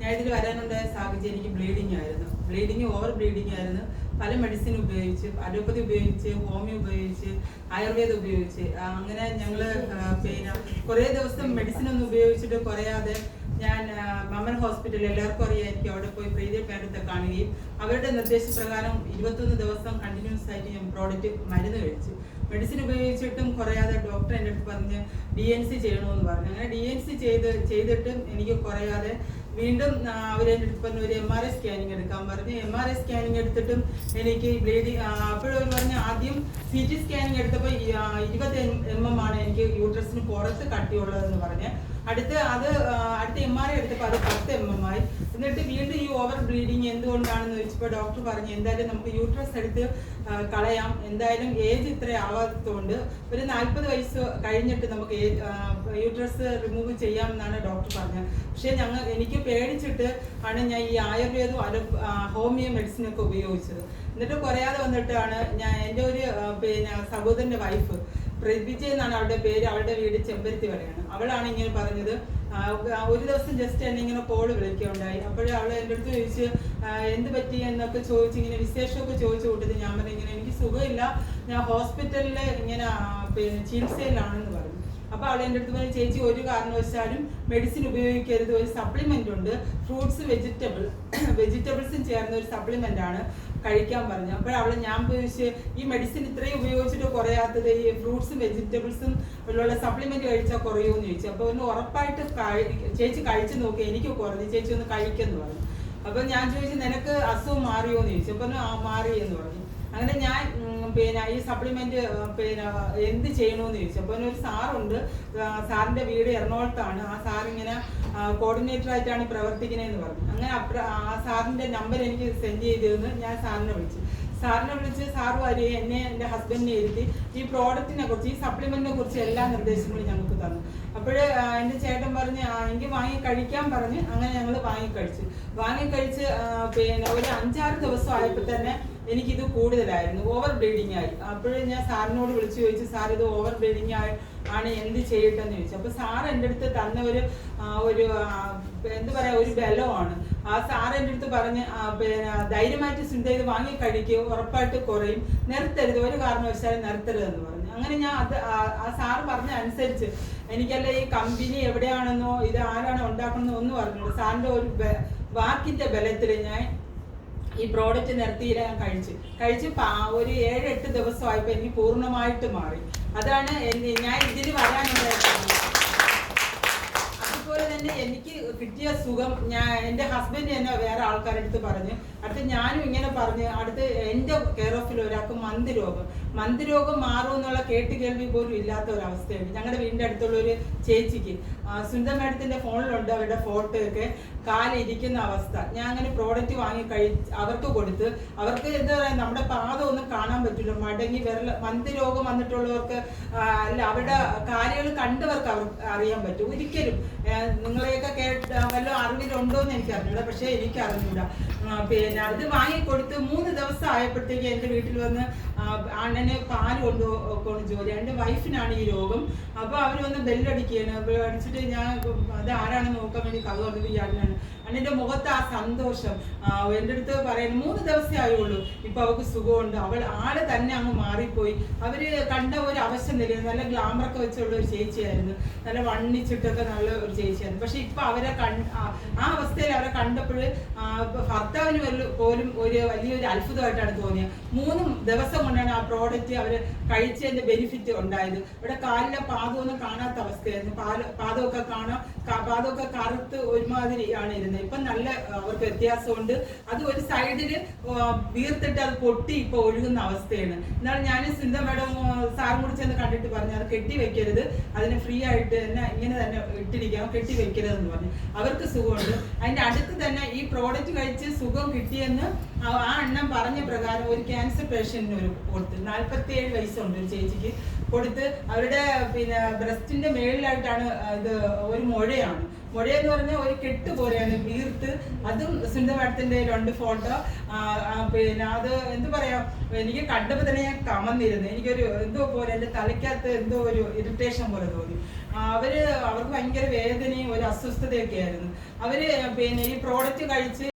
ഞാൻ ഇതിൽ വരാനുണ്ടായ സാഹചര്യം എനിക്ക് ബ്ലീഡിങ് ഓവർ ബ്ലീഡിങ് ആയിരുന്നു. പല മെഡിസിൻ ഉപയോഗിച്ച്, അലോപ്പതി ഉപയോഗിച്ച്, ഹോമിയോ ഉപയോഗിച്ച്, ആയുർവേദം ഉപയോഗിച്ച്, അങ്ങനെ ഞങ്ങൾ പിന്നെ കുറേ ദിവസം മെഡിസിൻ ഒന്നും ഉപയോഗിച്ചിട്ട് കുറയാതെ ഞാൻ മമ്മൻ ഹോസ്പിറ്റലിൽ, എല്ലാവർക്കും അറിയാമായിരിക്കും, അവിടെ പോയി പ്രീതി മാഡത്തെ കാണുകയും അവരുടെ നിർദ്ദേശപ്രകാരം 21 ദിവസം കണ്ടിന്യൂസ് ആയിട്ട് ഞാൻ മരുന്ന് കഴിച്ചു. മെഡിസിൻ ഉപയോഗിച്ചിട്ടും കുറയാതെ ഡോക്ടർ എൻ്റെ അടുത്ത് പറഞ്ഞ് DNC ചെയ്യണമെന്ന് പറഞ്ഞു. അങ്ങനെ DNC ചെയ്തിട്ടും എനിക്ക് കുറയാതെ വീണ്ടും അവരെൻ്റെ അടുത്ത് പറഞ്ഞ് ഒരു MRI സ്കാനിങ് എടുക്കാൻ പറഞ്ഞു. MRI സ്കാനിങ് എടുത്തിട്ടും എനിക്ക് ബ്ലീഡിങ്, അപ്പോഴവർ പറഞ്ഞ് ആദ്യം CT സ്കാനിങ് എടുത്തപ്പോൾ 20 mm ആണ് എനിക്ക് യൂട്രസിന് പുറത്ത് കട്ടിയുള്ളതെന്ന് പറഞ്ഞ്. അടുത്ത MRI എടുത്തപ്പോൾ അത് 10 mm ആയി. എന്നിട്ട് വീണ്ടും ഈ ഓവർ ബ്ലീഡിങ് എന്തുകൊണ്ടാണെന്ന് ചോദിച്ചപ്പോൾ ഡോക്ടർ പറഞ്ഞു എന്തായാലും നമുക്ക് യൂട്രസ് എടുത്ത് കളയാം, എന്തായാലും ഏജ് ഇത്ര ആവാത്തതുകൊണ്ട് ഒരു 40 വയസ്സ് കഴിഞ്ഞിട്ട് നമുക്ക് യൂട്രസ് റിമൂവ് ചെയ്യാമെന്നാണ് ഡോക്ടർ പറഞ്ഞത്. പക്ഷേ എനിക്ക് പേടിച്ചിട്ട് ആണ് ഞാൻ ഈ ആയുർവേദവും ഹോമിയോ മെഡിസിനൊക്കെ ഉപയോഗിച്ചത്. എന്നിട്ട് കുറയാതെ വന്നിട്ടാണ് എൻ്റെ ഒരു സഹോദരൻ്റെ വൈഫ് പ്രവിജയ് എന്നാണ് അവളുടെ പേര്, അവളുടെ വീട് ചെമ്പരത്തി വരെയാണ്. അവളാണ് ഇങ്ങനെ പറഞ്ഞത്. ഒരു ദിവസം ജസ്റ്റ് എന്നെ ഇങ്ങനെ കോള് വിളിക്കുകയുണ്ടായി. അപ്പോഴും അവൾ എൻ്റെ അടുത്ത് ചോദിച്ച് എന്ത് പറ്റി എന്നൊക്കെ ചോദിച്ച് ഇങ്ങനെ വിശേഷമൊക്കെ ചോദിച്ചു കൂട്ടത്. ഞാൻ പറഞ്ഞു ഇങ്ങനെ എനിക്ക് സുഖമില്ല, ഞാൻ ഹോസ്പിറ്റലിൽ ഇങ്ങനെ ചികിത്സയിലാണെന്ന് പറഞ്ഞു. അപ്പോൾ അവൾ എൻ്റെ അടുത്ത് പറഞ്ഞ ചേച്ചി ഒരു കാരണവശാലും മെഡിസിൻ ഉപയോഗിക്കരുത്, ഒരു സപ്ലിമെൻ്റ് ഉണ്ട്, ഫ്രൂട്ട്സ് വെജിറ്റബിൾസും ചേർന്ന ഒരു സപ്ലിമെൻ്റ് ആണ് കഴിക്കാൻ പറഞ്ഞു. അപ്പോൾ ഞാൻ ചോദിച്ച് ഈ മെഡിസിൻ ഇത്രയും ഉപയോഗിച്ചിട്ട് കുറയാത്തത് ഈ ഫ്രൂട്ട്സും വെജിറ്റബിൾസും ഉള്ള സപ്ലിമെന്റ് കഴിച്ചാൽ കുറയുമെന്ന് ചോദിച്ചു. അപ്പോൾ ഒന്ന് ഉറപ്പായിട്ട് ചേച്ചി കഴിച്ചു നോക്കി, എനിക്ക് കുറഞ്ഞു, ചേച്ചി ഒന്ന് കഴിക്കെന്ന് പറഞ്ഞു. അപ്പോൾ ഞാൻ ചോദിച്ചു നിനക്ക് അസുഖം മാറിയോ എന്ന് ചോദിച്ചു. അപ്പോൾ മാറി എന്ന് പറഞ്ഞു. അങ്ങനെ ഞാൻ ഈ സപ്ലിമെന്റ് എന്ത് ചെയ്യണമെന്ന് ചോദിച്ചു. അപ്പോൾ ഒരു സാറുണ്ട്, സാറിന്റെ വീട് എറണാകുളത്താണ്. ആ സാറിങ്ങനെ കോർഡിനേറ്റർ ആയിട്ടാണ് പ്രവർത്തിക്കുന്നതെന്ന് പറഞ്ഞു. അങ്ങനെ ആ സാറിന്റെ നമ്പർ എനിക്ക് സെൻഡ് ചെയ്തതെന്ന് ഞാൻ സാറിനെ വിളിച്ച് സാർ വരെ എന്നെ എൻ്റെ ഹസ്ബൻഡിനെ ഇരുത്തി ഈ പ്രോഡക്റ്റിനെ കുറിച്ച്, ഈ സപ്ലിമെന്റിനെ കുറിച്ച് എല്ലാ നിർദ്ദേശങ്ങളും ഞങ്ങൾക്ക് തന്നു. അപ്പോൾ എൻ്റെ ചേട്ടൻ പറഞ്ഞ് എനിക്ക് വാങ്ങി കഴിക്കാൻ പറഞ്ഞ് അങ്ങനെ ഞങ്ങൾ വാങ്ങിക്കഴിച്ച് ഒരു 5-6 ദിവസം ആയപ്പോൾ തന്നെ എനിക്കിത് കൂടുതലായിരുന്നു, ഓവർ ബ്ലീഡിങ് ആയി. അപ്പോഴും ഞാൻ സാറിനോട് വിളിച്ചു ചോദിച്ചു, സാർ ഇത് ഓവർ ബ്ലീഡിങ് ആണ് എന്ത് ചെയ്യട്ടെന്ന് ചോദിച്ചു. അപ്പോൾ സാർ എൻ്റെ അടുത്ത് തന്ന ഒരു ഒരു ബലമാണ്. ആ സാർ എൻ്റെ അടുത്ത് പറഞ്ഞ് ധൈര്യമായിട്ട് ചിന്ത ചെയ്ത് വാങ്ങി കഴിക്കുക, ഉറപ്പായിട്ട് കുറയും, നിർത്തരുത്, ഒരു കാരണവശാലും നിർത്തരുതെന്ന് പറഞ്ഞു. അങ്ങനെ ഞാൻ ആ സാറ് പറഞ്ഞ അനുസരിച്ച് എനിക്കല്ല ഈ കമ്പനി എവിടെയാണെന്നോ ഇത് ആരാണ് ഉണ്ടാക്കണമെന്നോ ഒന്നും പറഞ്ഞില്ല. സാറിൻ്റെ ഒരു വാക്കിൻ്റെ ബലത്തിൽ ഞാൻ ഈ പ്രോഡക്റ്റ് നിർത്തിയില്ല. ഞാൻ കഴിച്ച് ഒരു 7-8 ദിവസമായപ്പോൾ എനിക്ക് പൂർണ്ണമായിട്ട് മാറി. അതാണ് ഞാൻ ഇതിൽ വരാനുള്ള. അതുപോലെ തന്നെ എനിക്ക് കിട്ടിയ സുഖം എൻ്റെ ഹസ്ബൻഡ് തന്നെ വേറെ ആൾക്കാരുടെ അടുത്ത് പറഞ്ഞ്, അടുത്ത് ഞാനും ഇങ്ങനെ പറഞ്ഞ്, അടുത്ത് എൻ്റെ കെയർ ഓഫിൽ ഒരാൾക്ക് മന്ത് രോഗം മാറുമെന്നുള്ള കേൾവി പോലും ഇല്ലാത്ത ഒരവസ്ഥയുണ്ട്. ഞങ്ങളുടെ വീടിൻ്റെ അടുത്തുള്ള ഒരു ചേച്ചിക്ക് സുനിത മാഡത്തിൻ്റെ ഫോണിലുണ്ട് അവരുടെ ഫോട്ടോ ഒക്കെ, കാലിരിക്കുന്ന അവസ്ഥ. ഞാൻ അങ്ങനെ പ്രോഡക്റ്റ് വാങ്ങി അവർക്ക് കൊടുത്ത്, അവർക്ക് എന്താ പറയുക, നമ്മുടെ പാദം ഒന്നും കാണാൻ പറ്റില്ല, മടങ്ങി മന്ത് രോഗം വന്നിട്ടുള്ളവർക്ക് അല്ല, അവരുടെ കാലുകൾ കണ്ടവർക്ക് അവർക്ക് അറിയാൻ പറ്റും. ഒരിക്കലും നിങ്ങളെയൊക്കെ വല്ല അറിവിലുണ്ടോ എന്ന് എനിക്ക് അറിഞ്ഞൂടാ, പക്ഷേ എനിക്ക് അറിഞ്ഞൂടാ. അത് വാങ്ങിക്കൊടുത്ത് 3 ദിവസം ആയപ്പോഴത്തേക്ക് എൻ്റെ വീട്ടിൽ വന്ന് അണ്ണന് പാല് കൊണ്ട് ജോലി, എൻ്റെ വൈഫിനാണ് ഈ രോഗം. അപ്പോൾ അവർ വന്ന് ബെല്ലടിക്കുകയാണ്. അടിച്ചിട്ട് ഞാൻ അത് ആരാണെന്ന് നോക്കാൻ വേണ്ടി കഥ പറഞ്ഞപ്പോൾ ഈ അണ്ണനാണ്. അണ്ണൻ്റെ മുഖത്ത് ആ സന്തോഷം എൻ്റെ അടുത്ത് പറയുന്നത് 3 ദിവസമേ ആയുള്ളൂ, ഇപ്പം അവൾക്ക് സുഖമുണ്ട്, ആള് തന്നെ അങ്ങ് മാറിപ്പോയി. അവർ കണ്ട ഒരു അവശം തരുന്നത്, നല്ല ഗ്ലാമറൊക്കെ വെച്ചുള്ള ഒരു ചേച്ചിയായിരുന്നു, നല്ല വണ്ണിച്ചിട്ടൊക്കെ നല്ല ഒരു ചേച്ചിയായിരുന്നു. പക്ഷെ ഇപ്പം ആ അവസ്ഥയിൽ അവരെ കണ്ടപ്പോൾ ഭർത്താവിന് പോലും വലിയൊരു അത്ഭുതമായിട്ടാണ് തോന്നിയത്. 3 ദിവസം കൊണ്ടാണ് ആ പ്രോഡക്റ്റ് അവർ കഴിച്ചതിൻ്റെ ബെനിഫിറ്റ് ഉണ്ടായത്. ഇവിടെ കാലിലെ പാദമൊന്നും കാണാത്ത അവസ്ഥയായിരുന്നു, പാദമൊക്കെ കറുത്ത് ഒരുമാതിരിയാണ് ഇരുന്നത്. ഇപ്പം നല്ല അവർക്ക് വ്യത്യാസമുണ്ട്. അത് ഒരു സൈഡിൽ വീർത്തിട്ട് അത് പൊട്ടി ഇപ്പോൾ ഒഴുകുന്ന അവസ്ഥയാണ്. എന്നാൽ ഞാൻ സിന്ധ മാഡം സാറും കൂടി ചെന്ന് കണ്ടിട്ട് പറഞ്ഞു അത് കെട്ടി വെക്കരുത്, അതിന് ഫ്രീ ആയിട്ട് തന്നെ ഇങ്ങനെ തന്നെ ഇട്ടിരിക്കാം, കെട്ടി വെക്കരുതെന്ന് പറഞ്ഞു. അവർക്ക് സുഖമുണ്ട്. അതിൻ്റെ അടുത്ത് തന്നെ ഈ പ്രോഡക്റ്റ് കഴിച്ച് സുഖം കിട്ടിയെന്ന് ആ അണ്ണൻ പറഞ്ഞ പ്രകാരം ഒരു ക്യാൻസർ പേഷ്യന്റിന് കൊടുത്തു. 47 വയസ്സുണ്ട് ഒരു ചേച്ചിക്ക്. കൊടുത്ത് അവരുടെ പിന്നെ ബ്രസ്റ്റിന്റെ മേളിലായിട്ടാണ് ഇത് ഒരു മുഴയാണ്. മുഴയെന്ന് പറഞ്ഞാൽ ഒരു കെട്ട് പോലെയാണ് വീർത്ത്. അതും സുനിത മാഡത്തിന്റെ 2 ഫോട്ടോ. പിന്നെ അത് എന്ത് പറയാ, എനിക്ക് കണ്ടപ്പോൾ തന്നെ ഞാൻ കമന്നിരുന്നു. എനിക്കൊരു എന്തോ പോലെ എൻ്റെ തലയ്ക്കകത്ത് എന്തോ ഒരു ഇറിറ്റേഷൻ പോലെ തോന്നി. അവർക്ക് ഭയങ്കര വേദനയും ഒരു അസ്വസ്ഥതയൊക്കെ ആയിരുന്നു. അവര് പിന്നെ ഈ പ്രോഡക്റ്റ് കഴിച്ച്